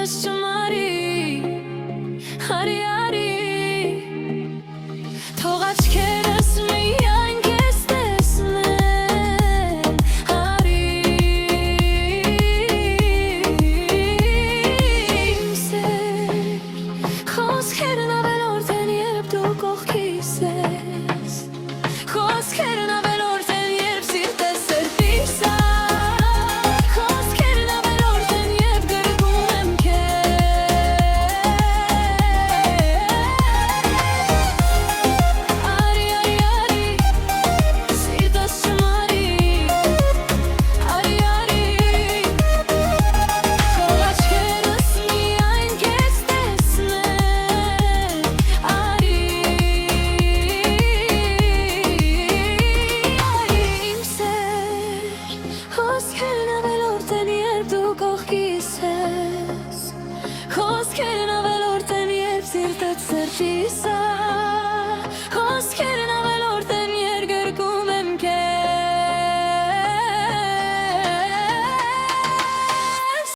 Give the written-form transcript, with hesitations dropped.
Սիրտս չմարի, արի, արի, թող աչքերս միայն քեզ տեսնեն, արի, իմ սեր, խոսքերն ավելորդ են, երբ դու կողքիս ես, խոսքերն ավելորդ են, երբ սիրտս սրտիս է, խոսքերն ավելորդ են, երբ գրկում եմ քեզ, արի, արի, արի, սիրտս չմարի, արի, արի, թող աչքերս միայն քեզ տեսնեն, արի, իմ սեր, խոսքերն ավելորդ են, երբ դու կողքիս ես, խոսքերն ավելորդ են, երբ սիրտդ սրտիս է